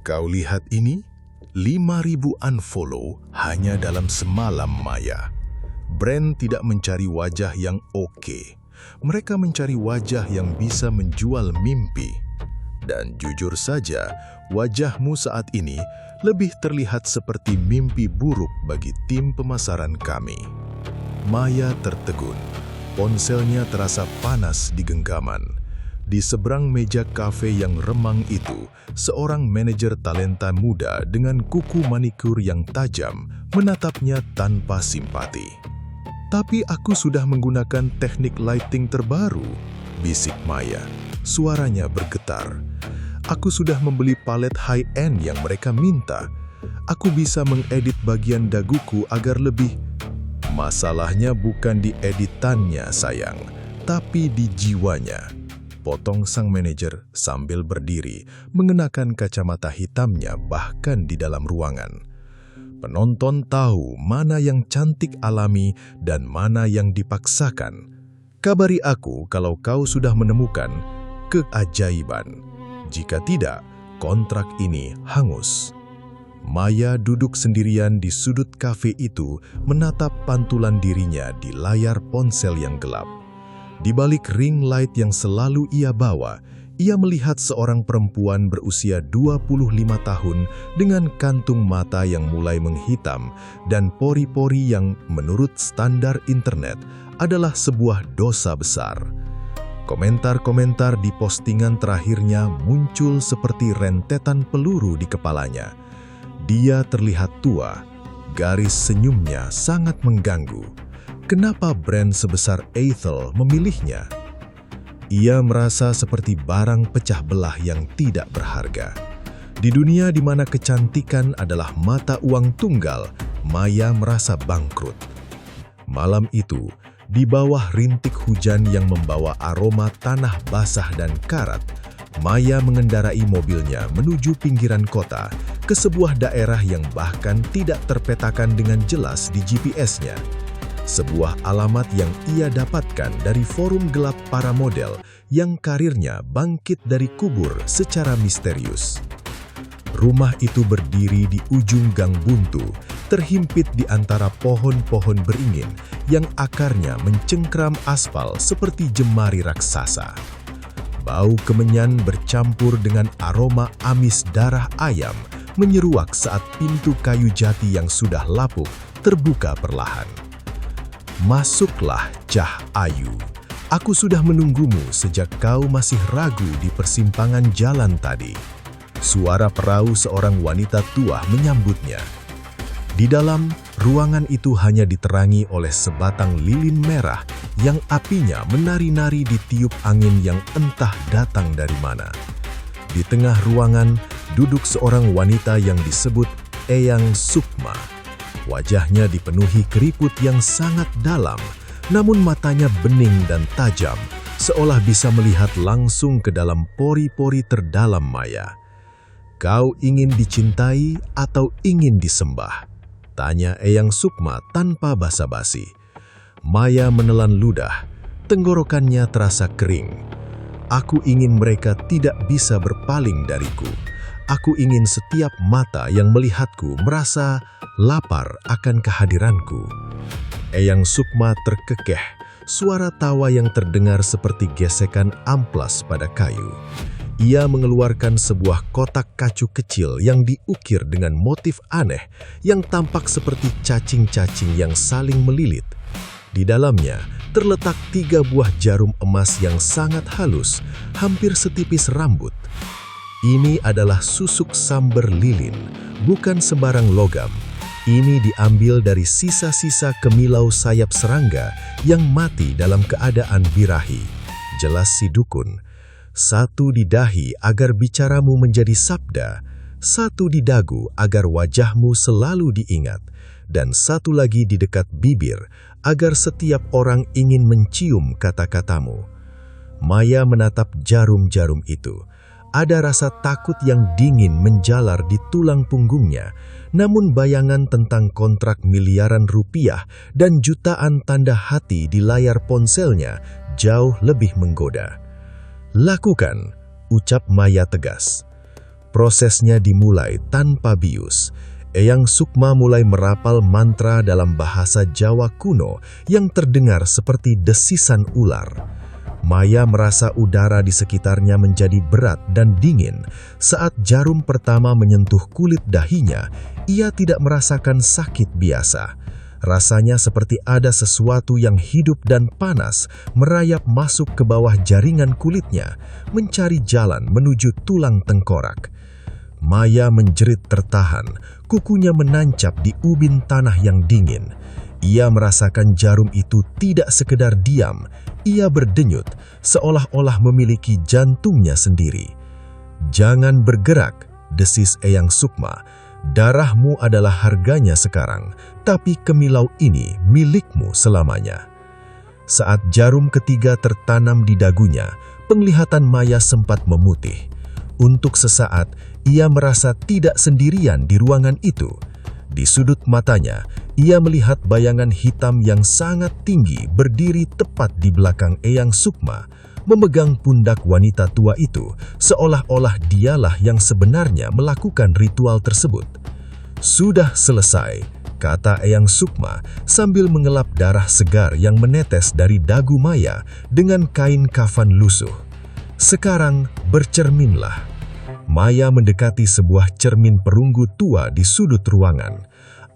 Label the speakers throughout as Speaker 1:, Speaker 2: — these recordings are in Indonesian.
Speaker 1: Kau lihat ini? 5.000 unfollow hanya dalam semalam, Maya. Brand tidak mencari wajah yang oke. Mereka mencari wajah yang bisa menjual mimpi. Dan jujur saja, wajahmu saat ini lebih terlihat seperti mimpi buruk bagi tim pemasaran kami. Maya tertegun. Ponselnya terasa panas di genggaman. Di seberang meja kafe yang remang itu, seorang manajer talenta muda dengan kuku manikur yang tajam menatapnya tanpa simpati. "Tapi aku sudah menggunakan teknik lighting terbaru," bisik Maya. Suaranya bergetar. "Aku sudah membeli palet high-end yang mereka minta. Aku bisa mengedit bagian daguku agar lebih..." "Masalahnya bukan di editannya, sayang, tapi di jiwanya," potong sang manajer sambil berdiri, mengenakan kacamata hitamnya bahkan di dalam ruangan. Penonton tahu mana yang cantik alami dan mana yang dipaksakan. "Kabari aku kalau kau sudah menemukan keajaiban. Jika tidak, kontrak ini hangus." Maya duduk sendirian di sudut kafe itu, menatap pantulan dirinya di layar ponsel yang gelap. Di balik ring light yang selalu ia bawa, ia melihat seorang perempuan berusia 25 tahun dengan kantung mata yang mulai menghitam dan pori-pori yang menurut standar internet adalah sebuah dosa besar. Komentar-komentar di postingan terakhirnya muncul seperti rentetan peluru di kepalanya. Dia terlihat tua, garis senyumnya sangat mengganggu. Kenapa brand sebesar Ethel memilihnya? Ia merasa seperti barang pecah belah yang tidak berharga. Di dunia di mana kecantikan adalah mata uang tunggal, Maya merasa bangkrut. Malam itu, di bawah rintik hujan yang membawa aroma tanah basah dan karat, Maya mengendarai mobilnya menuju pinggiran kota, ke sebuah daerah yang bahkan tidak terpetakan dengan jelas di GPS-nya. Sebuah alamat yang ia dapatkan dari forum gelap para model yang karirnya bangkit dari kubur secara misterius. Rumah itu berdiri di ujung gang buntu, terhimpit di antara pohon-pohon beringin yang akarnya mencengkram aspal seperti jemari raksasa. Bau kemenyan bercampur dengan aroma amis darah ayam menyeruak saat pintu kayu jati yang sudah lapuk terbuka perlahan. "Masuklah, Cah Ayu. Aku sudah menunggumu sejak kau masih ragu di persimpangan jalan tadi." Suara perahu seorang wanita tua menyambutnya. Di dalam, ruangan itu hanya diterangi oleh sebatang lilin merah yang apinya menari-nari ditiup angin yang entah datang dari mana. Di tengah ruangan, duduk seorang wanita yang disebut Eyang Sukma. Wajahnya dipenuhi keriput yang sangat dalam, namun matanya bening dan tajam, seolah bisa melihat langsung ke dalam pori-pori terdalam Maya. "Kau ingin dicintai atau ingin disembah?" tanya Eyang Sukma tanpa basa-basi. Maya menelan ludah, tenggorokannya terasa kering. "Aku ingin mereka tidak bisa berpaling dariku. Aku ingin setiap mata yang melihatku merasa lapar akan kehadiranku." Eyang Sukma terkekeh, suara tawa yang terdengar seperti gesekan amplas pada kayu. Ia mengeluarkan sebuah kotak kacu kecil yang diukir dengan motif aneh yang tampak seperti cacing-cacing yang saling melilit. Di dalamnya terletak 3 buah jarum emas yang sangat halus, hampir setipis rambut. Ini adalah susuk samber lilin, bukan sembarang logam. Ini diambil dari sisa-sisa kemilau sayap serangga yang mati dalam keadaan birahi. Jelas si dukun. 1 di dahi agar bicaramu menjadi sabda, 1 di dagu agar wajahmu selalu diingat, dan 1 lagi di dekat bibir agar setiap orang ingin mencium kata-katamu. Maya menatap jarum-jarum itu. Ada rasa takut yang dingin menjalar di tulang punggungnya, namun bayangan tentang kontrak miliaran rupiah dan jutaan tanda hati di layar ponselnya jauh lebih menggoda. "Lakukan," ucap Maya tegas. Prosesnya dimulai tanpa bius. Eyang Sukma mulai merapal mantra dalam bahasa Jawa kuno yang terdengar seperti desisan ular. Maya merasa udara di sekitarnya menjadi berat dan dingin. Saat jarum pertama menyentuh kulit dahinya, ia tidak merasakan sakit biasa. Rasanya seperti ada sesuatu yang hidup dan panas merayap masuk ke bawah jaringan kulitnya, mencari jalan menuju tulang tengkorak. Maya menjerit tertahan, kukunya menancap di ubin tanah yang dingin. Ia merasakan jarum itu tidak sekedar diam, ia berdenyut, seolah-olah memiliki jantungnya sendiri. "Jangan bergerak," desis Eyang Sukma. "Darahmu adalah harganya sekarang, tapi kemilau ini milikmu selamanya." Saat jarum ketiga tertanam di dagunya, penglihatan Maya sempat memutih. Untuk sesaat, ia merasa tidak sendirian di ruangan itu. Di sudut matanya, ia melihat bayangan hitam yang sangat tinggi berdiri tepat di belakang Eyang Sukma, memegang pundak wanita tua itu, seolah-olah dialah yang sebenarnya melakukan ritual tersebut. "Sudah selesai," kata Eyang Sukma sambil mengelap darah segar yang menetes dari dagu Maya dengan kain kafan lusuh. "Sekarang bercerminlah." Maya mendekati sebuah cermin perunggu tua di sudut ruangan.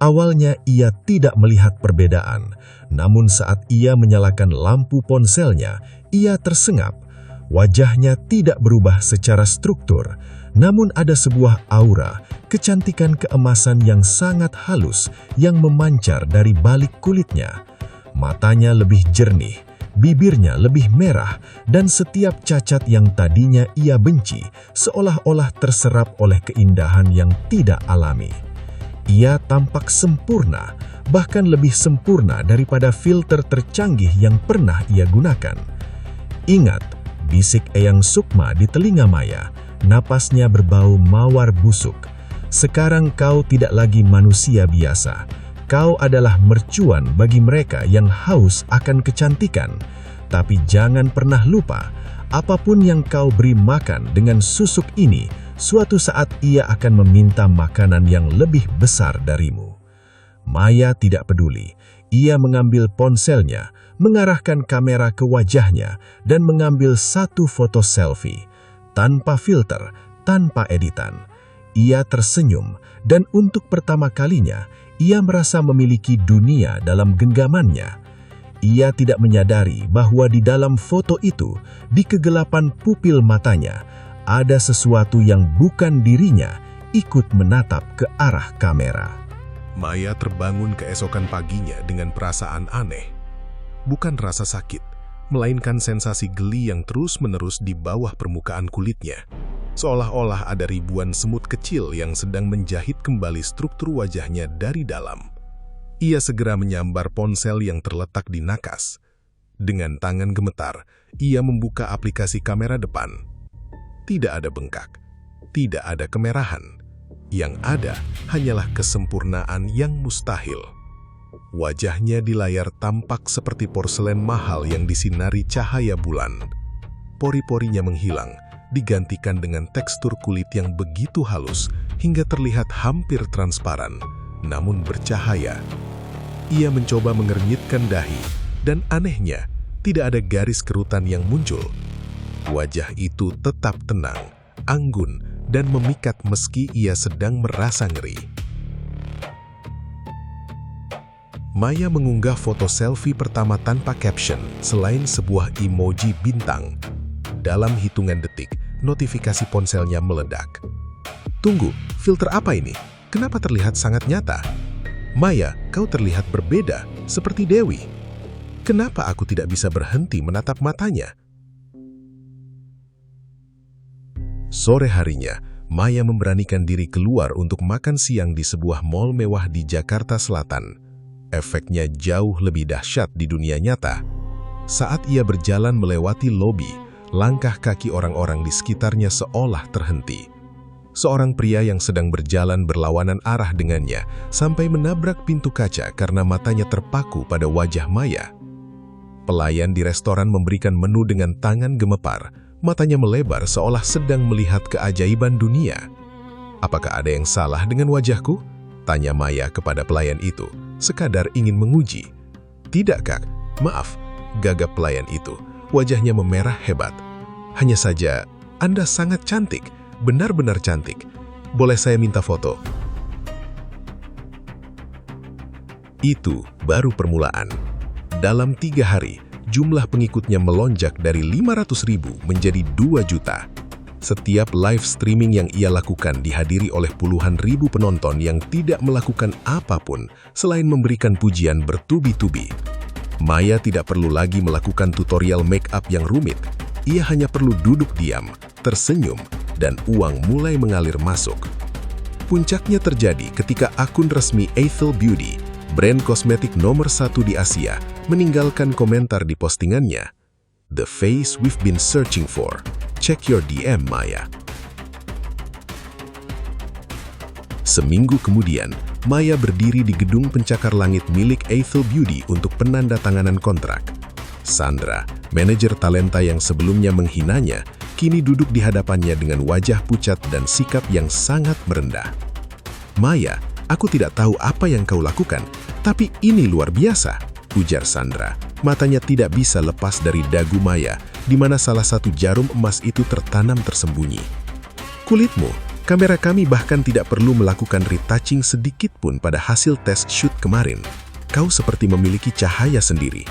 Speaker 1: Awalnya ia tidak melihat perbedaan, namun saat ia menyalakan lampu ponselnya, ia tersengat. Wajahnya tidak berubah secara struktur, namun ada sebuah aura, kecantikan keemasan yang sangat halus yang memancar dari balik kulitnya. Matanya lebih jernih, bibirnya lebih merah, dan setiap cacat yang tadinya ia benci seolah-olah terserap oleh keindahan yang tidak alami. Ia tampak sempurna, bahkan lebih sempurna daripada filter tercanggih yang pernah ia gunakan. "Ingat," bisik Eyang Sukma di telinga Maya, napasnya berbau mawar busuk. "Sekarang kau tidak lagi manusia biasa. Kau adalah mercuan bagi mereka yang haus akan kecantikan. Tapi jangan pernah lupa, apapun yang kau beri makan dengan susuk ini, suatu saat ia akan meminta makanan yang lebih besar darimu." Maya tidak peduli. Ia mengambil ponselnya, mengarahkan kamera ke wajahnya, dan mengambil satu foto selfie. Tanpa filter, tanpa editan. Ia tersenyum, dan untuk pertama kalinya, ia merasa memiliki dunia dalam genggamannya. Ia tidak menyadari bahwa di dalam foto itu, di kegelapan pupil matanya, ada sesuatu yang bukan dirinya ikut menatap ke arah kamera. Maya terbangun keesokan paginya dengan perasaan aneh. Bukan rasa sakit, melainkan sensasi geli yang terus-menerus di bawah permukaan kulitnya. Seolah-olah ada ribuan semut kecil yang sedang menjahit kembali struktur wajahnya dari dalam. Ia segera menyambar ponsel yang terletak di nakas. Dengan tangan gemetar, ia membuka aplikasi kamera depan. Tidak ada bengkak, tidak ada kemerahan. Yang ada hanyalah kesempurnaan yang mustahil. Wajahnya di layar tampak seperti porselen mahal yang disinari cahaya bulan. Pori-porinya menghilang, digantikan dengan tekstur kulit yang begitu halus hingga terlihat hampir transparan, namun bercahaya. Ia mencoba mengernyitkan dahi, dan anehnya, tidak ada garis kerutan yang muncul. Wajah itu tetap tenang, anggun, dan memikat meski ia sedang merasa ngeri. Maya mengunggah foto selfie pertama tanpa caption, selain sebuah emoji bintang. Dalam hitungan detik, notifikasi ponselnya meledak. "Tunggu, filter apa ini? Kenapa terlihat sangat nyata? Maya, kau terlihat berbeda, seperti Dewi. Kenapa aku tidak bisa berhenti menatap matanya?" Sore harinya, Maya memberanikan diri keluar untuk makan siang di sebuah mall mewah di Jakarta Selatan. Efeknya jauh lebih dahsyat di dunia nyata. Saat ia berjalan melewati lobi, langkah kaki orang-orang di sekitarnya seolah terhenti. Seorang pria yang sedang berjalan berlawanan arah dengannya sampai menabrak pintu kaca karena matanya terpaku pada wajah Maya. Pelayan di restoran memberikan menu dengan tangan gemepar, matanya melebar seolah sedang melihat keajaiban dunia. Apakah ada yang salah dengan wajahku? Tanya Maya kepada pelayan itu, sekadar ingin menguji. Tidak, Kak. Maaf, gagap pelayan itu. Wajahnya memerah hebat. Hanya saja, Anda sangat cantik, benar-benar cantik. Boleh saya minta foto? Itu baru permulaan. Dalam 3 hari, jumlah pengikutnya melonjak dari 500.000 menjadi 2 juta. Setiap live streaming yang ia lakukan dihadiri oleh puluhan ribu penonton yang tidak melakukan apapun selain memberikan pujian bertubi-tubi. Maya tidak perlu lagi melakukan tutorial make up yang rumit. Ia hanya perlu duduk diam, tersenyum, dan uang mulai mengalir masuk. Puncaknya terjadi ketika akun resmi Ethel Beauty, brand kosmetik nomor 1 di Asia, meninggalkan komentar di postingannya. "The face we've been searching for. Check your DM, Maya." Seminggu kemudian, Maya berdiri di gedung pencakar langit milik Ethel Beauty untuk penandatanganan kontrak. Sandra, manajer talenta yang sebelumnya menghinanya, kini duduk di hadapannya dengan wajah pucat dan sikap yang sangat merendah. "Maya, aku tidak tahu apa yang kau lakukan, tapi ini luar biasa," ujar Sandra. Matanya tidak bisa lepas dari dagu Maya, di mana salah satu jarum emas itu tertanam tersembunyi. "Kulitmu, kamera kami bahkan tidak perlu melakukan retouching sedikit pun pada hasil tes shoot kemarin. Kau seperti memiliki cahaya sendiri."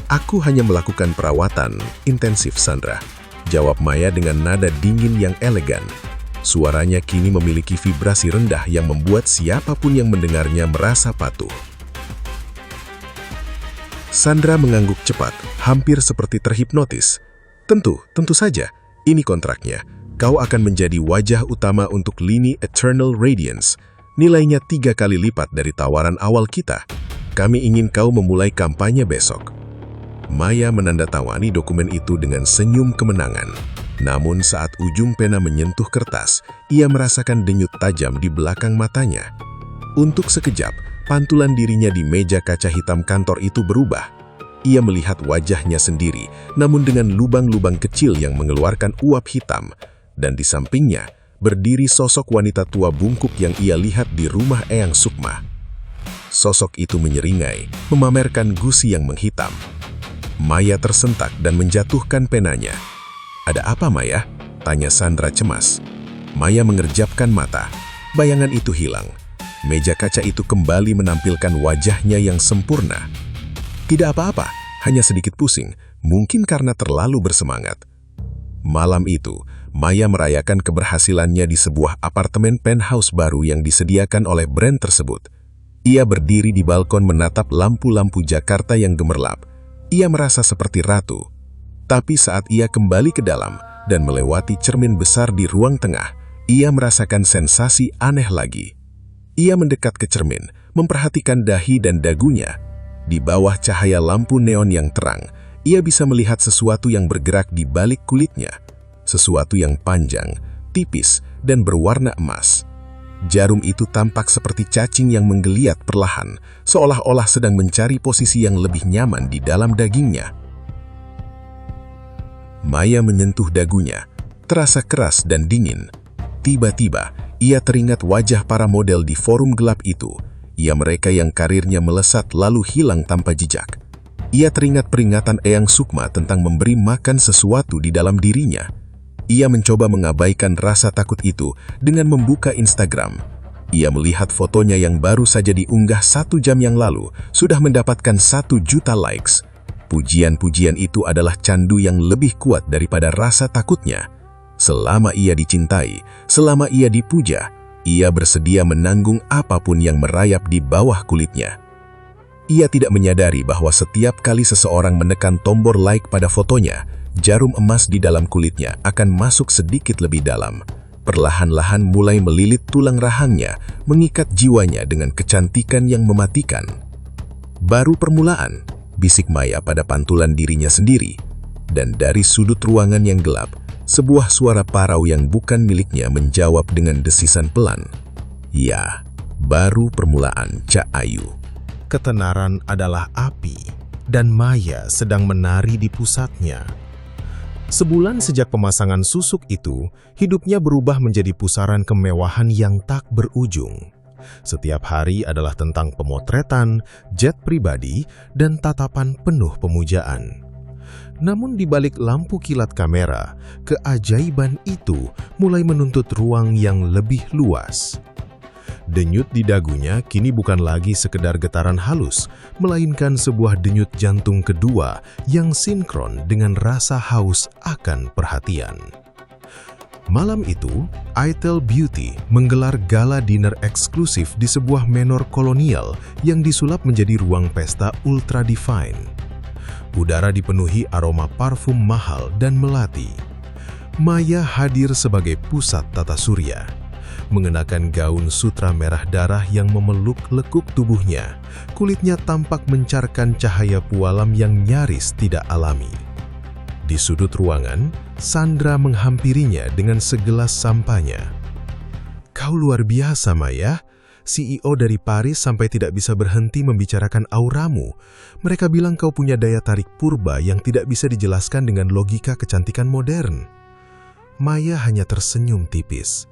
Speaker 1: "Aku hanya melakukan perawatan intensif, Sandra," jawab Maya dengan nada dingin yang elegan. Suaranya kini memiliki vibrasi rendah yang membuat siapapun yang mendengarnya merasa patuh. Sandra mengangguk cepat, hampir seperti terhipnotis. Tentu saja, ini kontraknya. Kau akan menjadi wajah utama untuk lini Eternal Radiance. Nilainya 3 kali lipat dari tawaran awal kita. Kami ingin kau memulai kampanye besok." Maya menandatangani dokumen itu dengan senyum kemenangan. Namun saat ujung pena menyentuh kertas, ia merasakan denyut tajam di belakang matanya. Untuk sekejap, pantulan dirinya di meja kaca hitam kantor itu berubah. Ia melihat wajahnya sendiri, namun dengan lubang-lubang kecil yang mengeluarkan uap hitam. Dan di sampingnya, berdiri sosok wanita tua bungkuk yang ia lihat di rumah Eyang Sukma. Sosok itu menyeringai, memamerkan gusi yang menghitam. Maya tersentak dan menjatuhkan penanya. "Ada apa, Maya?" tanya Sandra cemas. Maya mengerjapkan mata. Bayangan itu hilang. Meja kaca itu kembali menampilkan wajahnya yang sempurna. "Tidak apa-apa, hanya sedikit pusing, mungkin karena terlalu bersemangat." Malam itu, Maya merayakan keberhasilannya di sebuah apartemen penthouse baru yang disediakan oleh brand tersebut. Ia berdiri di balkon menatap lampu-lampu Jakarta yang gemerlap. Ia merasa seperti ratu. Tapi saat ia kembali ke dalam dan melewati cermin besar di ruang tengah, ia merasakan sensasi aneh lagi. Ia mendekat ke cermin, memperhatikan dahi dan dagunya. Di bawah cahaya lampu neon yang terang, ia bisa melihat sesuatu yang bergerak di balik kulitnya. Sesuatu yang panjang, tipis, dan berwarna emas. Jarum itu tampak seperti cacing yang menggeliat perlahan, seolah-olah sedang mencari posisi yang lebih nyaman di dalam dagingnya. Maya menyentuh dagunya, terasa keras dan dingin. Tiba-tiba, ia teringat wajah para model di forum gelap itu. Ia mereka yang karirnya melesat lalu hilang tanpa jejak. Ia teringat peringatan Eyang Sukma tentang memberi makan sesuatu di dalam dirinya. Ia mencoba mengabaikan rasa takut itu dengan membuka Instagram. Ia melihat fotonya yang baru saja diunggah 1 jam yang lalu, sudah mendapatkan 1 juta likes. Pujian-pujian itu adalah candu yang lebih kuat daripada rasa takutnya. Selama ia dicintai, selama ia dipuja, ia bersedia menanggung apapun yang merayap di bawah kulitnya. Ia tidak menyadari bahwa setiap kali seseorang menekan tombol like pada fotonya, jarum emas di dalam kulitnya akan masuk sedikit lebih dalam. Perlahan-lahan mulai melilit tulang rahangnya, mengikat jiwanya dengan kecantikan yang mematikan. "Baru permulaan," bisik Maya pada pantulan dirinya sendiri. Dan dari sudut ruangan yang gelap, sebuah suara parau yang bukan miliknya menjawab dengan desisan pelan. "Ya, baru permulaan, Cak Ayu."
Speaker 2: Ketenaran adalah api, dan Maya sedang menari di pusatnya. Sebulan sejak pemasangan susuk itu, hidupnya berubah menjadi pusaran kemewahan yang tak berujung. Setiap hari adalah tentang pemotretan, jet pribadi, dan tatapan penuh pemujaan. Namun di balik lampu kilat kamera, keajaiban itu mulai menuntut ruang yang lebih luas. Denyut di dagunya kini bukan lagi sekedar getaran halus, melainkan sebuah denyut jantung kedua yang sinkron dengan rasa haus akan perhatian. Malam itu, Itel Beauty menggelar gala dinner eksklusif di sebuah menor kolonial yang disulap menjadi ruang pesta ultra divine. Udara dipenuhi aroma parfum mahal dan melati. Maya hadir sebagai pusat tata surya. Mengenakan gaun sutra merah darah yang memeluk lekuk tubuhnya, kulitnya tampak mencarkan cahaya pualam yang nyaris tidak alami. Di sudut ruangan, Sandra menghampirinya dengan segelas sampanya. "Kau luar biasa, Maya. CEO dari Paris sampai tidak bisa berhenti membicarakan auramu. Mereka bilang kau punya daya tarik purba yang tidak bisa dijelaskan dengan logika kecantikan modern." Maya hanya tersenyum tipis.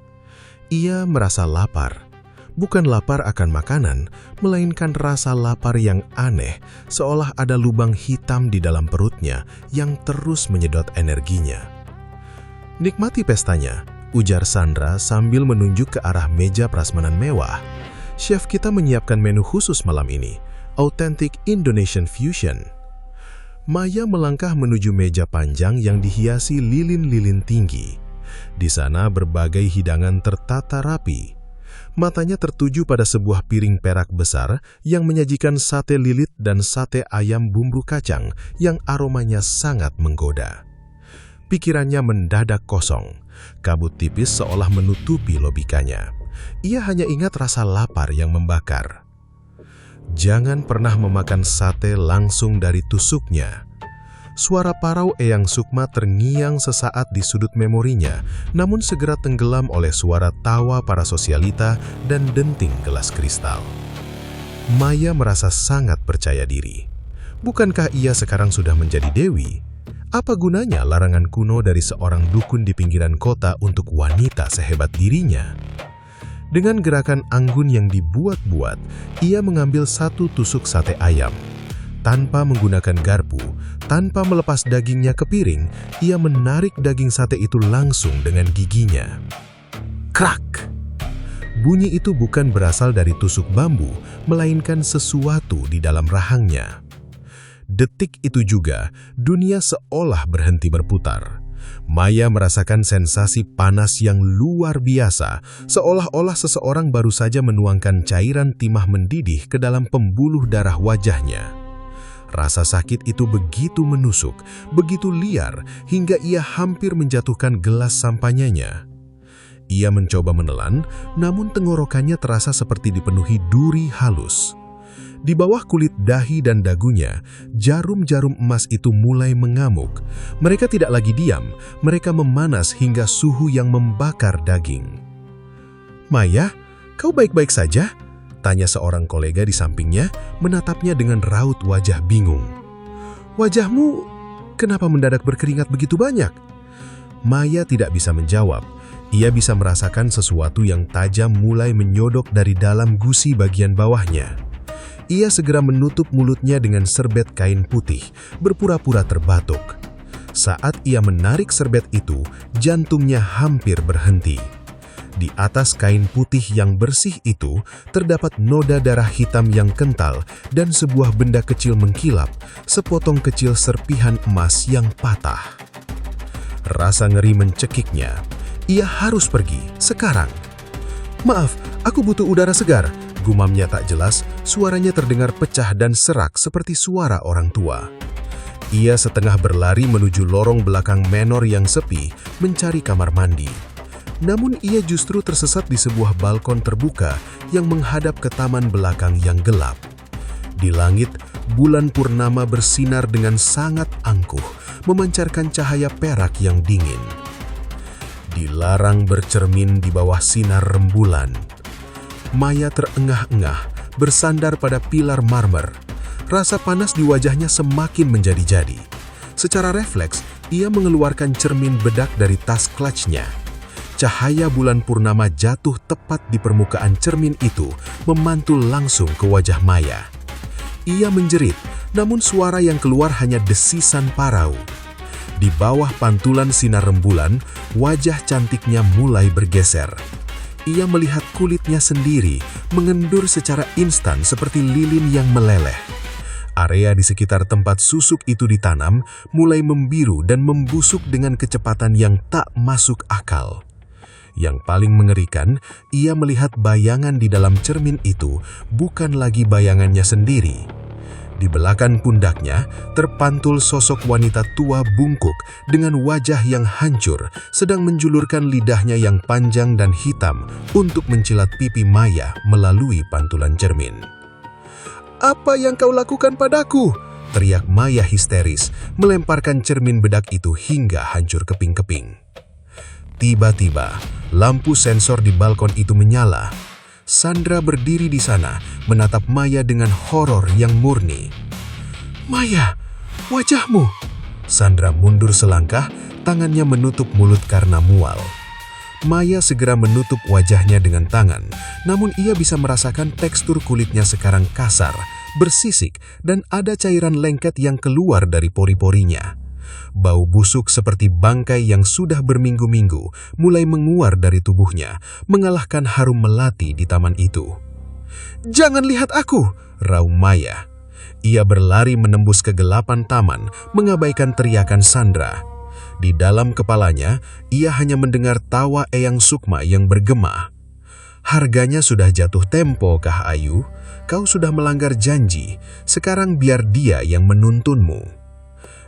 Speaker 2: Ia merasa lapar. Bukan lapar akan makanan, melainkan rasa lapar yang aneh, seolah ada lubang hitam di dalam perutnya yang terus menyedot energinya. "Nikmati pestanya," ujar Sandra sambil menunjuk ke arah meja prasmanan mewah. "Chef kita menyiapkan menu khusus malam ini, Authentic Indonesian Fusion." Maya melangkah menuju meja panjang yang dihiasi lilin-lilin tinggi. Di sana berbagai hidangan tertata rapi. Matanya tertuju pada sebuah piring perak besar yang menyajikan sate lilit dan sate ayam bumbu kacang yang aromanya sangat menggoda. Pikirannya mendadak kosong. Kabut tipis seolah menutupi logikanya. Ia hanya ingat rasa lapar yang membakar. Jangan pernah memakan sate langsung dari tusuknya. Suara parau Eyang Sukma terngiang sesaat di sudut memorinya, namun segera tenggelam oleh suara tawa para sosialita dan denting gelas kristal. Maya merasa sangat percaya diri. Bukankah ia sekarang sudah menjadi dewi? Apa gunanya larangan kuno dari seorang dukun di pinggiran kota untuk wanita sehebat dirinya? Dengan gerakan anggun yang dibuat-buat, ia mengambil satu tusuk sate ayam. Tanpa menggunakan garpu, tanpa melepas dagingnya ke piring, ia menarik daging sate itu langsung dengan giginya. Krak! Bunyi itu bukan berasal dari tusuk bambu, melainkan sesuatu di dalam rahangnya. Detik itu juga, dunia seolah berhenti berputar. Maya merasakan sensasi panas yang luar biasa, seolah-olah seseorang baru saja menuangkan cairan timah mendidih ke dalam pembuluh darah wajahnya. Rasa sakit itu begitu menusuk, begitu liar, hingga ia hampir menjatuhkan gelas sampanyanya. Ia mencoba menelan, namun tenggorokannya terasa seperti dipenuhi duri halus. Di bawah kulit dahi dan dagunya, jarum-jarum emas itu mulai mengamuk. Mereka tidak lagi diam, mereka memanas hingga suhu yang membakar daging. "Maya, kau baik-baik saja?" tanya seorang kolega di sampingnya, menatapnya dengan raut wajah bingung. "Wajahmu kenapa mendadak berkeringat begitu banyak?" Maya tidak bisa menjawab. Ia bisa merasakan sesuatu yang tajam mulai menyodok dari dalam gusi bagian bawahnya. Ia segera menutup mulutnya dengan serbet kain putih, berpura-pura terbatuk. Saat ia menarik serbet itu, jantungnya hampir berhenti. Di atas kain putih yang bersih itu, terdapat noda darah hitam yang kental dan sebuah benda kecil mengkilap, sepotong kecil serpihan emas yang patah. Rasa ngeri mencekiknya. Ia harus pergi, sekarang. "Maaf, aku butuh udara segar," gumamnya tak jelas, suaranya terdengar pecah dan serak seperti suara orang tua. Ia setengah berlari menuju lorong belakang menor yang sepi, mencari kamar mandi. Namun ia justru tersesat di sebuah balkon terbuka yang menghadap ke taman belakang yang gelap. Di langit, bulan purnama bersinar dengan sangat angkuh, memancarkan cahaya perak yang dingin. Dilarang bercermin di bawah sinar rembulan. Maya terengah-engah, bersandar pada pilar marmer. Rasa panas di wajahnya semakin menjadi-jadi. Secara refleks, Ia mengeluarkan cermin bedak dari tas clutch-nya. Cahaya bulan purnama jatuh tepat di permukaan cermin itu, memantul langsung ke wajah Maya. Ia menjerit, namun suara yang keluar hanya desisan parau. Di bawah pantulan sinar rembulan, wajah cantiknya mulai bergeser. Ia melihat kulitnya sendiri, mengendur secara instan seperti lilin yang meleleh. Area di sekitar tempat susuk itu ditanam mulai membiru dan membusuk dengan kecepatan yang tak masuk akal. Yang paling mengerikan, ia melihat bayangan di dalam cermin itu bukan lagi bayangannya sendiri. Di belakang pundaknya terpantul sosok wanita tua bungkuk dengan wajah yang hancur, sedang menjulurkan lidahnya yang panjang dan hitam untuk mencilat pipi Maya melalui pantulan cermin. "Apa yang kau lakukan padaku?" teriak Maya histeris, melemparkan cermin bedak itu hingga hancur keping-keping. Tiba-tiba, lampu sensor di balkon itu menyala. Sandra berdiri di sana, menatap Maya dengan horor yang murni. "Maya, wajahmu!" Sandra mundur selangkah, tangannya menutup mulut karena mual. Maya segera menutup wajahnya dengan tangan, namun ia bisa merasakan tekstur kulitnya sekarang kasar, bersisik, dan ada cairan lengket yang keluar dari pori-porinya. Bau busuk seperti bangkai yang sudah berminggu-minggu mulai menguar dari tubuhnya, mengalahkan harum melati di taman itu. "Jangan lihat aku!" raung Maya. Ia berlari menembus kegelapan taman, mengabaikan teriakan Sandra. Di dalam kepalanya, ia hanya mendengar tawa Eyang Sukma yang bergema. "Harganya sudah jatuh tempo, Kah Ayu. Kau sudah melanggar janji, sekarang biar dia yang menuntunmu."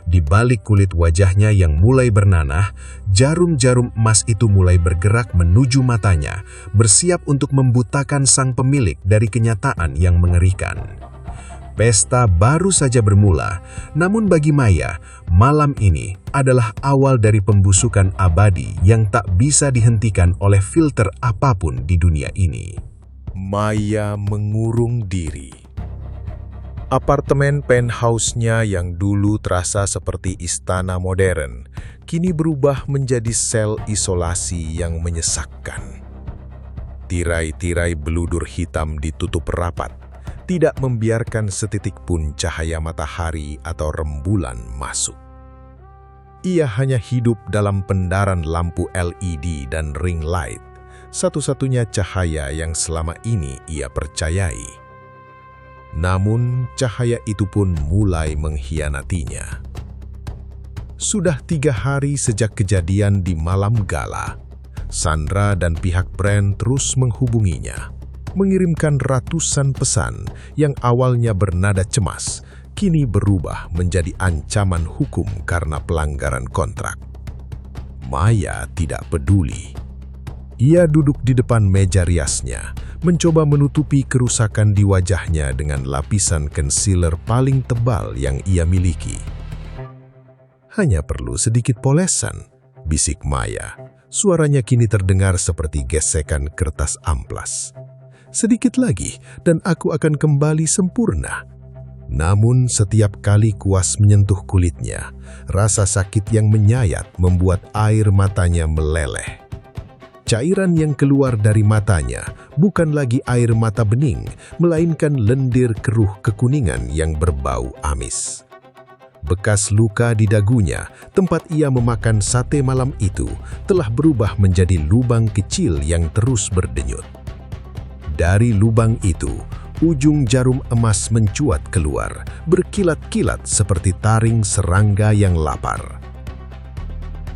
Speaker 2: Di balik kulit wajahnya yang mulai bernanah, jarum-jarum emas itu mulai bergerak menuju matanya, bersiap untuk membutakan sang pemilik dari kenyataan yang mengerikan. Pesta baru saja bermula, namun bagi Maya, malam ini adalah awal dari pembusukan abadi yang tak bisa dihentikan oleh filter apapun di dunia ini.
Speaker 1: Maya mengurung diri. Apartemen penthouse-nya yang dulu terasa seperti istana modern, kini berubah menjadi sel isolasi yang menyesakkan. Tirai-tirai beludur hitam ditutup rapat, tidak membiarkan setitik pun cahaya matahari atau rembulan masuk. Ia hanya hidup dalam pendaran lampu LED dan ring light, satu-satunya cahaya yang selama ini ia percayai. Namun, cahaya itu pun mulai mengkhianatinya. Sudah 3 hari sejak kejadian di malam gala, Sandra dan pihak brand terus menghubunginya, mengirimkan ratusan pesan yang awalnya bernada cemas, kini berubah menjadi ancaman hukum karena pelanggaran kontrak. Maya tidak peduli. Ia duduk di depan meja riasnya, mencoba menutupi kerusakan di wajahnya dengan lapisan concealer paling tebal yang ia miliki. "Hanya perlu sedikit polesan," bisik Maya. Suaranya kini terdengar seperti gesekan kertas amplas. "Sedikit lagi dan aku akan kembali sempurna." Namun setiap kali kuas menyentuh kulitnya, rasa sakit yang menyayat membuat air matanya meleleh. Cairan yang keluar dari matanya bukan lagi air mata bening, melainkan lendir keruh kekuningan yang berbau amis. Bekas luka di dagunya, tempat ia memakan sate malam itu, telah berubah menjadi lubang kecil yang terus berdenyut. Dari lubang itu, ujung jarum emas mencuat keluar, berkilat-kilat seperti taring serangga yang lapar.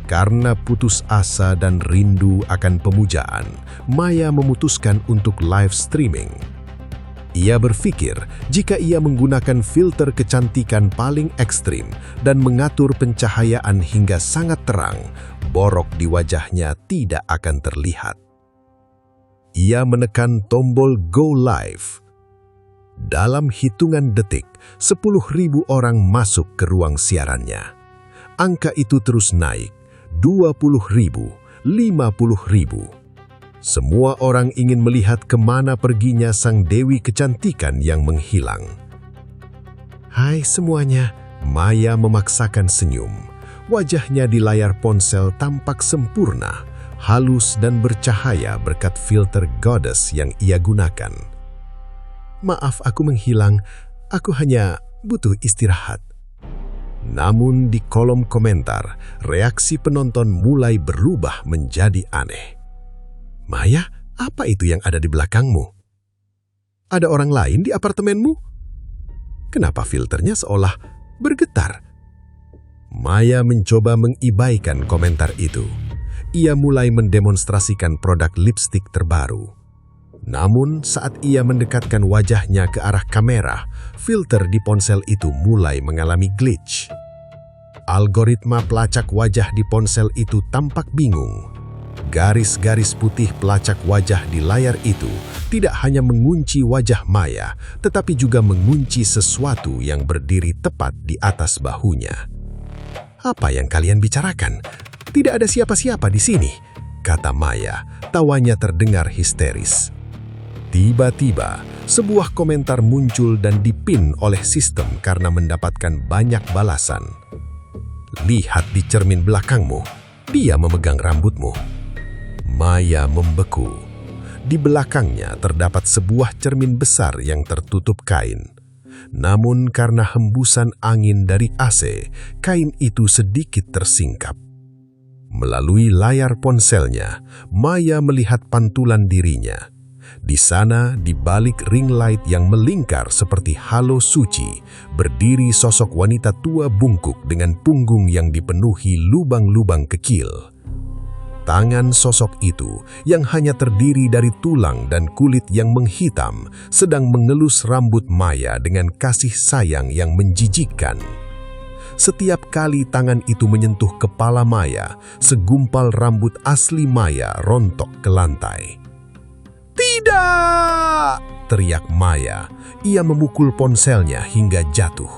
Speaker 1: Karena putus asa dan rindu akan pemujaan, Maya memutuskan untuk live streaming. Ia berpikir jika ia menggunakan filter kecantikan paling ekstrim dan mengatur pencahayaan hingga sangat terang, borok di wajahnya tidak akan terlihat. Ia menekan tombol Go Live. Dalam hitungan detik, 10.000 orang masuk ke ruang siarannya. Angka itu terus naik. 20.000, 50.000. Semua orang ingin melihat kemana perginya sang dewi kecantikan yang menghilang. "Hai semuanya," Maya memaksakan senyum.
Speaker 2: wajahnya di layar ponsel tampak sempurna, halus dan bercahaya berkat filter Goddess yang ia gunakan. "Maaf aku menghilang, aku hanya butuh istirahat." Namun di kolom komentar, reaksi penonton mulai berubah menjadi aneh. "Maya, apa itu yang ada di belakangmu? Ada orang lain di apartemenmu? Kenapa filternya seolah bergetar?" Maya mencoba mengibaikan komentar itu. Ia mulai mendemonstrasikan produk lipstik terbaru. Namun saat ia mendekatkan wajahnya ke arah kamera, filter di ponsel itu mulai mengalami glitch. Algoritma pelacak wajah di ponsel itu tampak bingung. Garis-garis putih pelacak wajah di layar itu tidak hanya mengunci wajah Maya, tetapi juga mengunci sesuatu yang berdiri tepat di atas bahunya. "Apa yang kalian bicarakan? Tidak ada siapa-siapa di sini," kata Maya. Tawanya terdengar histeris. Tiba-tiba, sebuah komentar muncul dan dipin oleh sistem karena mendapatkan banyak balasan. "Lihat di cermin belakangmu, dia memegang rambutmu." Maya membeku. Di belakangnya terdapat sebuah cermin besar yang tertutup kain. Namun karena hembusan angin dari AC, kain itu sedikit tersingkap. Melalui layar ponselnya, Maya melihat pantulan dirinya. Di sana, di balik ring light yang melingkar seperti halo suci, berdiri sosok wanita tua bungkuk dengan punggung yang dipenuhi lubang-lubang kecil. Tangan sosok itu yang hanya terdiri dari tulang dan kulit yang menghitam sedang mengelus rambut Maya dengan kasih sayang yang menjijikkan. Setiap kali tangan itu menyentuh kepala Maya, segumpal rambut asli Maya rontok ke lantai. "Tidak!" teriak Maya. Ia memukul ponselnya hingga jatuh.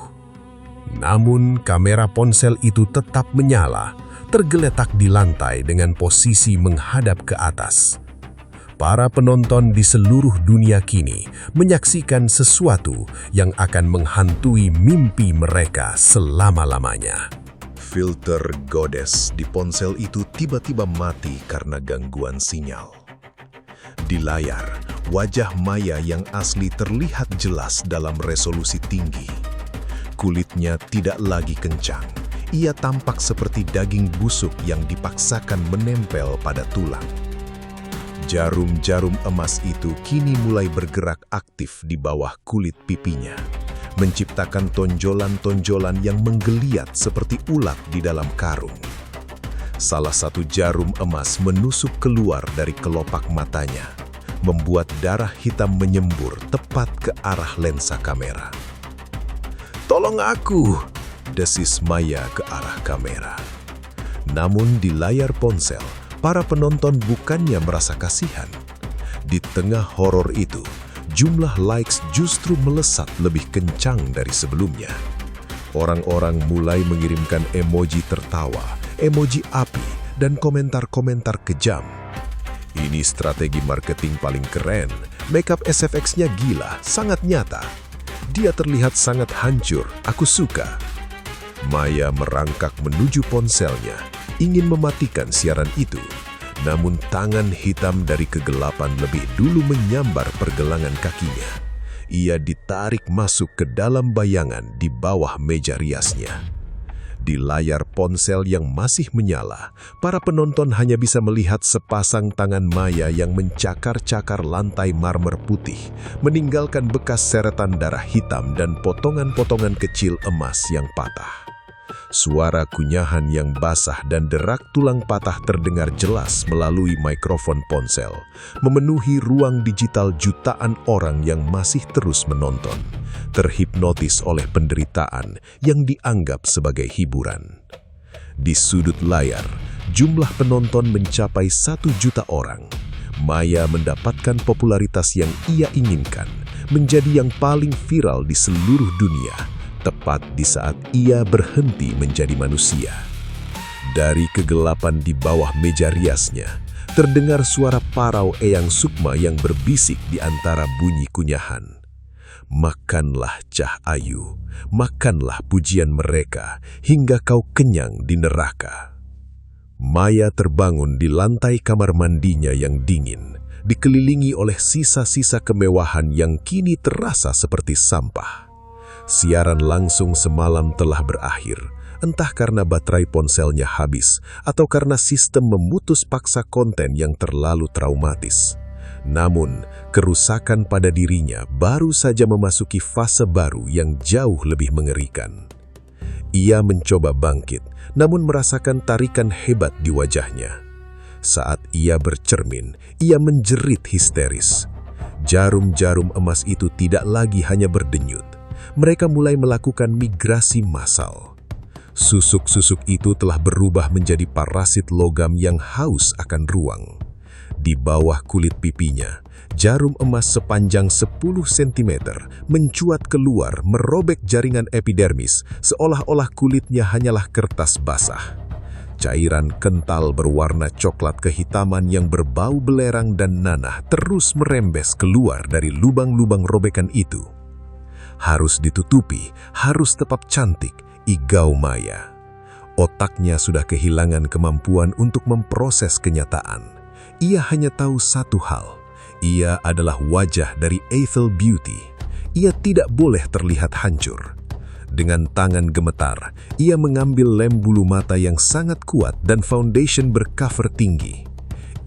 Speaker 2: Namun kamera ponsel itu tetap menyala, tergeletak di lantai dengan posisi menghadap ke atas. Para penonton di seluruh dunia kini menyaksikan sesuatu yang akan menghantui mimpi mereka selama-lamanya.
Speaker 1: Filter Goddess di ponsel itu tiba-tiba mati karena gangguan sinyal. Di layar, wajah Maya yang asli terlihat jelas dalam resolusi tinggi. Kulitnya tidak lagi kencang. Ia tampak seperti daging busuk yang dipaksakan menempel pada tulang. Jarum-jarum emas itu kini mulai bergerak aktif di bawah kulit pipinya, menciptakan tonjolan-tonjolan yang menggeliat seperti ulat di dalam karung. Salah satu jarum emas menusuk keluar dari kelopak matanya, membuat darah hitam menyembur tepat ke arah lensa kamera. "Tolong aku!" desis Maya ke arah kamera. Namun di layar ponsel, para penonton bukannya merasa kasihan. Di tengah horor itu, jumlah likes justru melesat lebih kencang dari sebelumnya. Orang-orang mulai mengirimkan emoji tertawa, emoji api, dan komentar-komentar kejam. "Ini strategi marketing paling keren. Makeup SFX-nya gila, sangat nyata. Dia terlihat sangat hancur, aku suka." Maya merangkak menuju ponselnya, ingin mematikan siaran itu. Namun tangan hitam dari kegelapan lebih dulu menyambar pergelangan kakinya. Ia ditarik masuk ke dalam bayangan di bawah meja riasnya. Di layar ponsel yang masih menyala, para penonton hanya bisa melihat sepasang tangan Maya yang mencakar-cakar lantai marmer putih, meninggalkan bekas seretan darah hitam dan potongan-potongan kecil emas yang patah. Suara kunyahan yang basah dan derak tulang patah terdengar jelas melalui mikrofon ponsel, memenuhi ruang digital jutaan orang yang masih terus menonton, terhipnotis oleh penderitaan yang dianggap sebagai hiburan. Di sudut layar, jumlah penonton mencapai 1 juta orang. Maya mendapatkan popularitas yang ia inginkan, menjadi yang paling viral di seluruh dunia, tepat di saat ia berhenti menjadi manusia. Dari kegelapan di bawah meja riasnya, terdengar suara parau Eyang Sukma yang berbisik di antara bunyi kunyahan. Makanlah Cah Ayu, makanlah pujian mereka, hingga kau kenyang di neraka. Maya terbangun di lantai kamar mandinya yang dingin, dikelilingi oleh sisa-sisa kemewahan yang kini terasa seperti sampah. Siaran langsung semalam telah berakhir, entah karena baterai ponselnya habis atau karena sistem memutus paksa konten yang terlalu traumatis. Namun, kerusakan pada dirinya baru saja memasuki fase baru yang jauh lebih mengerikan. Ia mencoba bangkit, namun merasakan tarikan hebat di wajahnya. Saat ia bercermin, ia menjerit histeris. Jarum-jarum emas itu tidak lagi hanya berdenyut. Mereka mulai melakukan migrasi massal. Susuk-susuk itu telah berubah menjadi parasit logam yang haus akan ruang. Di bawah kulit pipinya, jarum emas sepanjang 10 cm mencuat keluar merobek jaringan epidermis seolah-olah kulitnya hanyalah kertas basah. Cairan kental berwarna coklat kehitaman yang berbau belerang dan nanah terus merembes keluar dari lubang-lubang robekan itu. Harus ditutupi, harus tetap cantik, igau Maya. Otaknya sudah kehilangan kemampuan untuk memproses kenyataan. Ia hanya tahu satu hal, ia adalah wajah dari Ethel Beauty. Ia tidak boleh terlihat hancur. Dengan tangan gemetar, ia mengambil lem bulu mata yang sangat kuat dan foundation bercover tinggi.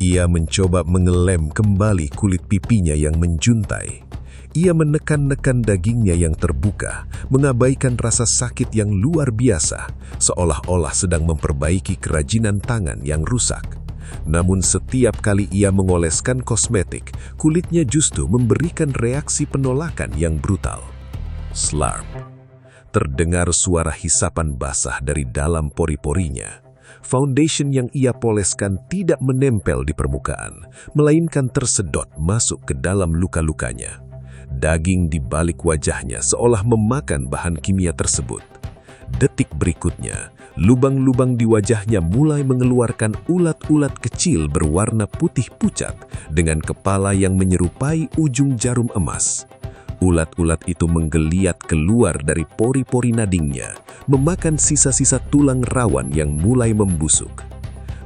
Speaker 1: Ia mencoba mengelem kembali kulit pipinya yang menjuntai. Ia menekan-nekan dagingnya yang terbuka, mengabaikan rasa sakit yang luar biasa, seolah-olah sedang memperbaiki kerajinan tangan yang rusak. Namun setiap kali ia mengoleskan kosmetik, kulitnya justru memberikan reaksi penolakan yang brutal. Slurp. Terdengar suara hisapan basah dari dalam pori-porinya. Foundation yang ia poleskan tidak menempel di permukaan, melainkan tersedot masuk ke dalam luka-lukanya. Daging di balik wajahnya seolah memakan bahan kimia tersebut. Detik berikutnya, lubang-lubang di wajahnya mulai mengeluarkan ulat-ulat kecil berwarna putih pucat dengan kepala yang menyerupai ujung jarum emas. Ulat-ulat itu menggeliat keluar dari pori-pori nadingnya, memakan sisa-sisa tulang rawan yang mulai membusuk.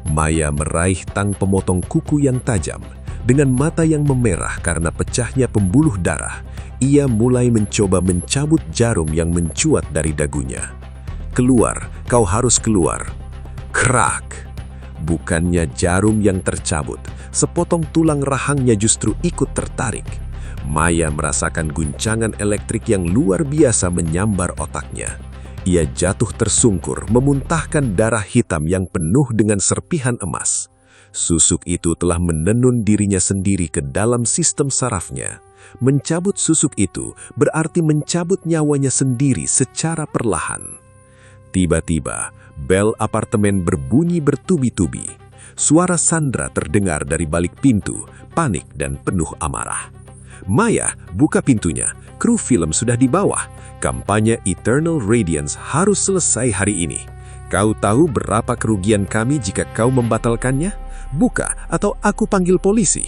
Speaker 1: Maya meraih tang pemotong kuku yang tajam. Dengan mata yang memerah karena pecahnya pembuluh darah, ia mulai mencoba mencabut jarum yang mencuat dari dagunya. Keluar, kau harus keluar. Krak! Bukannya jarum yang tercabut, sepotong tulang rahangnya justru ikut tertarik. Maya merasakan guncangan elektrik yang luar biasa menyambar otaknya. Ia jatuh tersungkur, memuntahkan darah hitam yang penuh dengan serpihan emas. Susuk itu telah menenun dirinya sendiri ke dalam sistem sarafnya. Mencabut susuk itu berarti mencabut nyawanya sendiri secara perlahan. Tiba-tiba, bel apartemen berbunyi bertubi-tubi. Suara Sandra terdengar dari balik pintu, panik dan penuh amarah. Maya, buka pintunya. Kru film sudah di bawah. Kampanye Eternal Radiance harus selesai hari ini. Kau tahu berapa kerugian kami jika kau membatalkannya? Buka atau aku panggil polisi.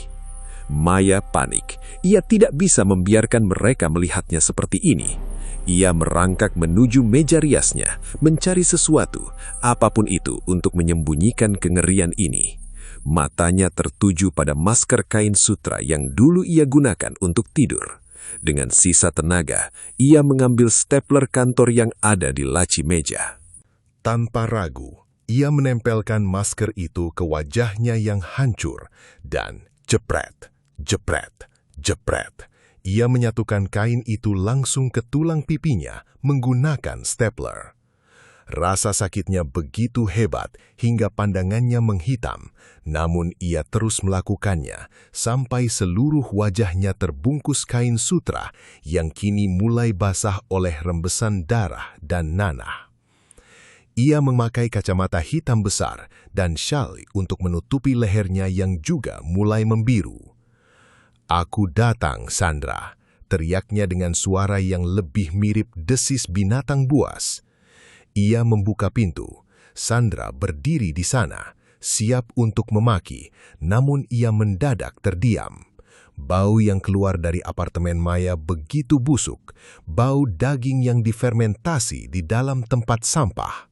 Speaker 1: Maya panik. Ia tidak bisa membiarkan mereka melihatnya seperti ini. Ia merangkak menuju meja riasnya, mencari sesuatu, apapun itu untuk menyembunyikan kengerian ini. Matanya tertuju pada masker kain sutra yang dulu ia gunakan untuk tidur. Dengan sisa tenaga, ia mengambil stapler kantor yang ada di laci meja.
Speaker 2: Tanpa ragu, ia menempelkan masker itu ke wajahnya yang hancur dan jepret, jepret, jepret. Ia menyatukan kain itu langsung ke tulang pipinya menggunakan stapler. Rasa sakitnya begitu hebat hingga pandangannya menghitam, namun ia terus melakukannya sampai seluruh wajahnya terbungkus kain sutra yang kini mulai basah oleh rembesan darah dan nanah. Ia memakai kacamata hitam besar dan syal untuk menutupi lehernya yang juga mulai membiru. "Aku datang, Sandra," teriaknya dengan suara yang lebih mirip desis binatang buas. Ia membuka pintu. Sandra berdiri di sana, siap untuk memaki, namun ia mendadak terdiam.
Speaker 1: Bau yang keluar dari apartemen Maya begitu busuk, bau daging yang difermentasi di dalam tempat sampah.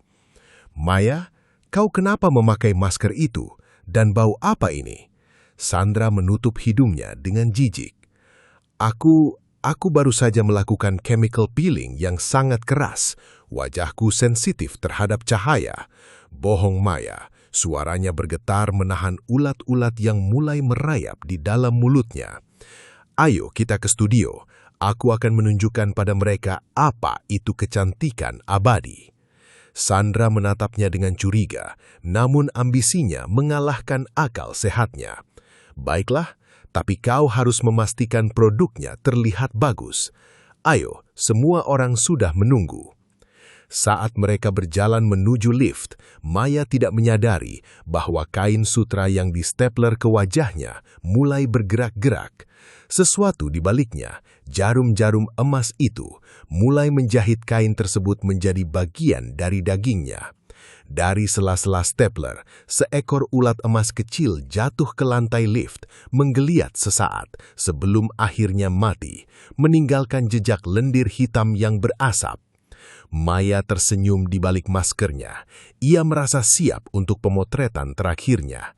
Speaker 1: "Maya, kau kenapa memakai masker itu? Dan bau apa ini?" Sandra menutup hidungnya dengan jijik. Aku baru saja melakukan chemical peeling yang sangat keras. Wajahku sensitif terhadap cahaya." "Bohong Maya." Suaranya bergetar menahan ulat-ulat yang mulai merayap di dalam mulutnya. "Ayo kita ke studio. Aku akan menunjukkan pada mereka apa itu kecantikan abadi." Sandra menatapnya dengan curiga, namun ambisinya mengalahkan akal sehatnya. "Baiklah, tapi kau harus memastikan produknya terlihat bagus. Ayo, semua orang sudah menunggu." Saat mereka berjalan menuju lift, Maya tidak menyadari bahwa kain sutra yang di-stapler ke wajahnya mulai bergerak-gerak. Sesuatu di baliknya, jarum-jarum emas itu, mulai menjahit kain tersebut menjadi bagian dari dagingnya. Dari sela-sela stapler, seekor ulat emas kecil jatuh ke lantai lift, menggeliat sesaat sebelum akhirnya mati, meninggalkan jejak lendir hitam yang berasap. Maya tersenyum di balik maskernya. Ia merasa siap untuk pemotretan terakhirnya.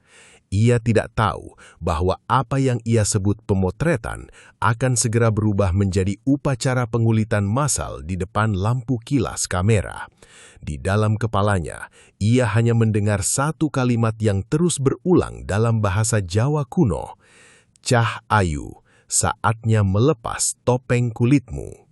Speaker 1: Ia tidak tahu bahwa apa yang ia sebut pemotretan akan segera berubah menjadi upacara pengulitan massal di depan lampu kilas kamera. Di dalam kepalanya, ia hanya mendengar satu kalimat yang terus berulang dalam bahasa Jawa kuno. "Cah ayu, saatnya melepas topeng kulitmu."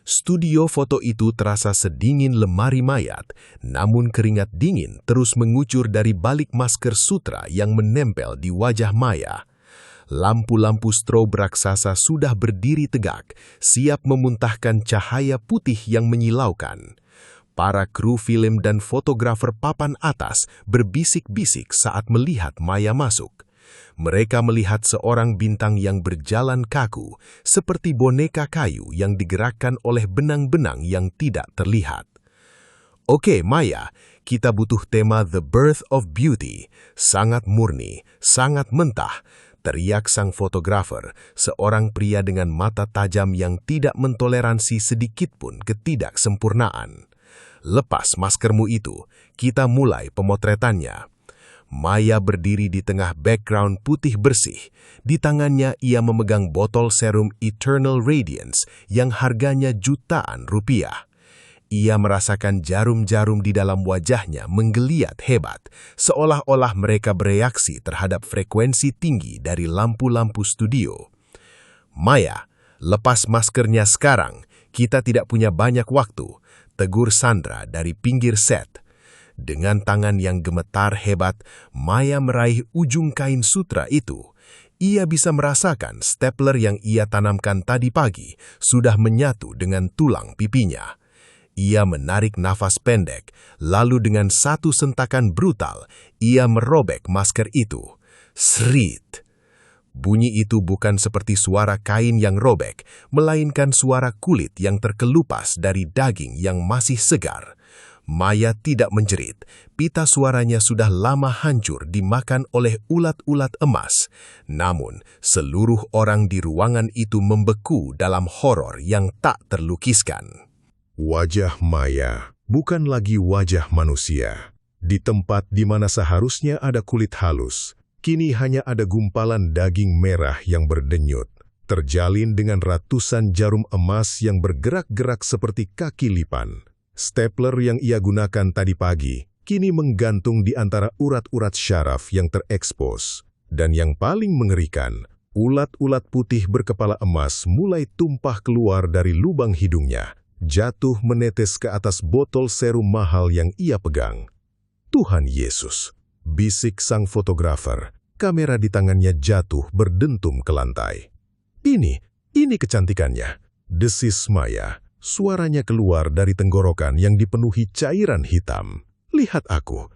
Speaker 1: Studio foto itu terasa sedingin lemari mayat, namun keringat dingin terus mengucur dari balik masker sutra yang menempel di wajah Maya. Lampu-lampu strobe raksasa sudah berdiri tegak, siap memuntahkan cahaya putih yang menyilaukan. Para kru film dan fotografer papan atas berbisik-bisik saat melihat Maya masuk. Mereka melihat seorang bintang yang berjalan kaku, seperti boneka kayu yang digerakkan oleh benang-benang yang tidak terlihat. "Oke, Maya, kita butuh tema The Birth of Beauty, sangat murni, sangat mentah," teriak sang fotografer, seorang pria dengan mata tajam yang tidak mentoleransi sedikitpun ketidaksempurnaan. "Lepas maskermu itu, kita mulai pemotretannya." Maya berdiri di tengah background putih bersih. Di tangannya ia memegang botol serum Eternal Radiance yang harganya jutaan rupiah. Ia merasakan jarum-jarum di dalam wajahnya menggeliat hebat, seolah-olah mereka bereaksi terhadap frekuensi tinggi dari lampu-lampu studio. "Maya, lepas maskernya sekarang. Kita tidak punya banyak waktu," tegur Sandra dari pinggir set. Dengan tangan yang gemetar hebat, Maya meraih ujung kain sutra itu. Ia bisa merasakan stapler yang ia tanamkan tadi pagi sudah menyatu dengan tulang pipinya. Ia menarik nafas pendek, lalu dengan satu sentakan brutal, ia merobek masker itu. Srit! Bunyi itu bukan seperti suara kain yang robek, melainkan suara kulit yang terkelupas dari daging yang masih segar. Maya tidak menjerit, pita suaranya sudah lama hancur dimakan oleh ulat-ulat emas. Namun, seluruh orang di ruangan itu membeku dalam horor yang tak terlukiskan.
Speaker 2: Wajah Maya bukan lagi wajah manusia. Di tempat di mana seharusnya ada kulit halus, kini hanya ada gumpalan daging merah yang berdenyut, terjalin dengan ratusan jarum emas yang bergerak-gerak seperti kaki lipan. Stapler yang ia gunakan tadi pagi kini menggantung di antara urat-urat syaraf yang terekspos. Dan yang paling mengerikan, ulat-ulat putih berkepala emas mulai tumpah keluar dari lubang hidungnya, jatuh menetes ke atas botol serum mahal yang ia pegang. "Tuhan Yesus!" bisik sang fotografer. Kamera di tangannya jatuh berdentum ke lantai. Ini kecantikannya," desis Maya. Suaranya keluar dari tenggorokan yang dipenuhi cairan hitam. "Lihat aku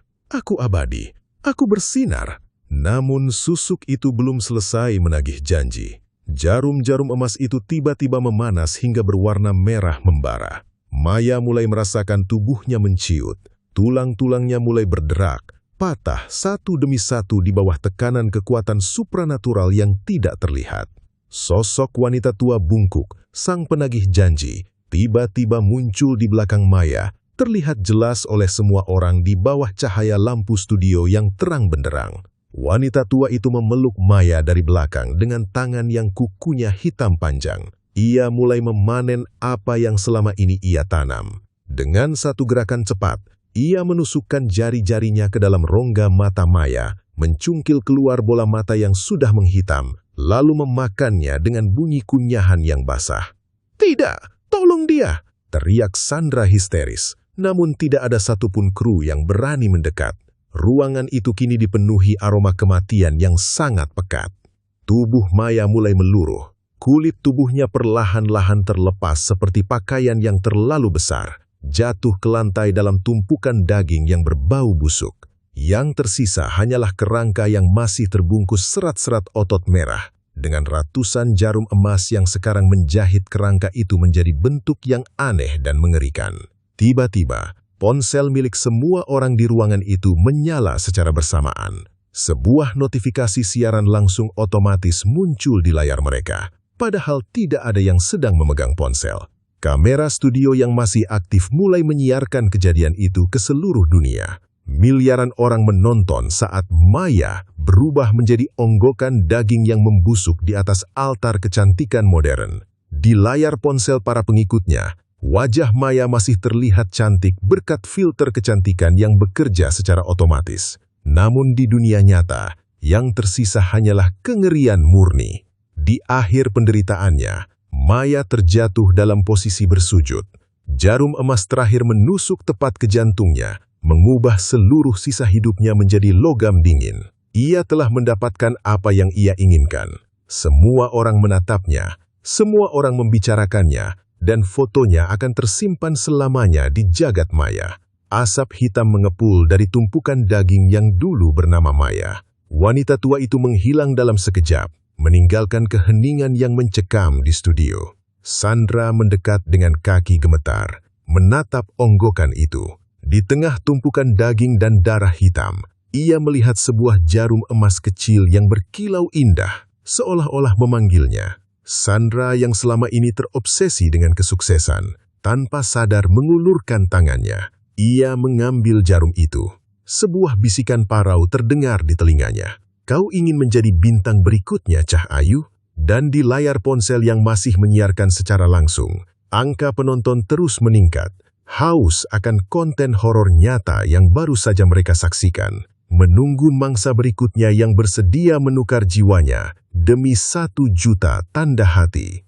Speaker 2: abadi, aku bersinar." Namun susuk itu belum selesai menagih janji. Jarum-jarum emas itu tiba-tiba memanas hingga berwarna merah membara. Maya mulai merasakan tubuhnya menciut, tulang-tulangnya mulai berderak,
Speaker 1: patah satu demi satu di bawah tekanan kekuatan supranatural yang tidak terlihat. Sosok wanita tua bungkuk, sang penagih janji, tiba-tiba muncul di belakang Maya, terlihat jelas oleh semua orang di bawah cahaya lampu studio yang terang benderang. Wanita tua itu memeluk Maya dari belakang dengan tangan yang kukunya hitam panjang. Ia mulai memanen apa yang selama ini ia tanam. Dengan satu gerakan cepat, ia menusukkan jari-jarinya ke dalam rongga mata Maya, mencungkil keluar bola mata yang sudah menghitam, lalu memakannya dengan bunyi kunyahan yang basah. "Tidak, tolong dia!" teriak Sandra histeris. Namun tidak ada satupun kru yang berani mendekat. Ruangan itu kini dipenuhi aroma kematian yang sangat pekat. Tubuh Maya mulai meluruh. Kulit tubuhnya perlahan-lahan terlepas seperti pakaian yang terlalu besar, jatuh ke lantai dalam tumpukan daging yang berbau busuk. Yang tersisa hanyalah kerangka yang masih terbungkus serat-serat otot merah, dengan ratusan jarum emas yang sekarang menjahit kerangka itu menjadi bentuk yang aneh dan mengerikan. Tiba-tiba, ponsel milik semua orang di ruangan itu menyala secara bersamaan. Sebuah notifikasi siaran langsung otomatis muncul di layar mereka, padahal tidak ada yang sedang memegang ponsel. Kamera studio yang masih aktif mulai menyiarkan kejadian itu ke seluruh dunia. Miliaran orang menonton saat Maya berubah menjadi onggokan daging yang membusuk di atas altar kecantikan modern. Di layar ponsel para pengikutnya, wajah Maya masih terlihat cantik berkat filter kecantikan yang bekerja secara otomatis. Namun di dunia nyata, yang tersisa hanyalah kengerian murni. Di akhir penderitaannya, Maya terjatuh dalam posisi bersujud. Jarum emas terakhir menusuk tepat ke jantungnya, mengubah seluruh sisa hidupnya menjadi logam dingin. Ia telah mendapatkan apa yang ia inginkan. Semua orang menatapnya, semua orang membicarakannya, dan fotonya akan tersimpan selamanya di jagat maya. Asap hitam mengepul dari tumpukan daging yang dulu bernama Maya. Wanita tua itu menghilang dalam sekejap, meninggalkan keheningan yang mencekam di studio. Sandra mendekat dengan kaki gemetar, menatap onggokan itu. Di tengah tumpukan daging dan darah hitam, ia melihat sebuah jarum emas kecil yang berkilau indah, seolah-olah memanggilnya. Sandra yang selama ini terobsesi dengan kesuksesan, tanpa sadar mengulurkan tangannya. Ia mengambil jarum itu. Sebuah bisikan parau terdengar di telinganya. "Kau ingin menjadi bintang berikutnya, Cah Ayu?" Dan di layar ponsel yang masih menyiarkan secara langsung, angka penonton terus meningkat. Haus akan konten horor nyata yang baru saja mereka saksikan. Menunggu mangsa berikutnya yang bersedia menukar jiwanya demi 1 juta tanda hati.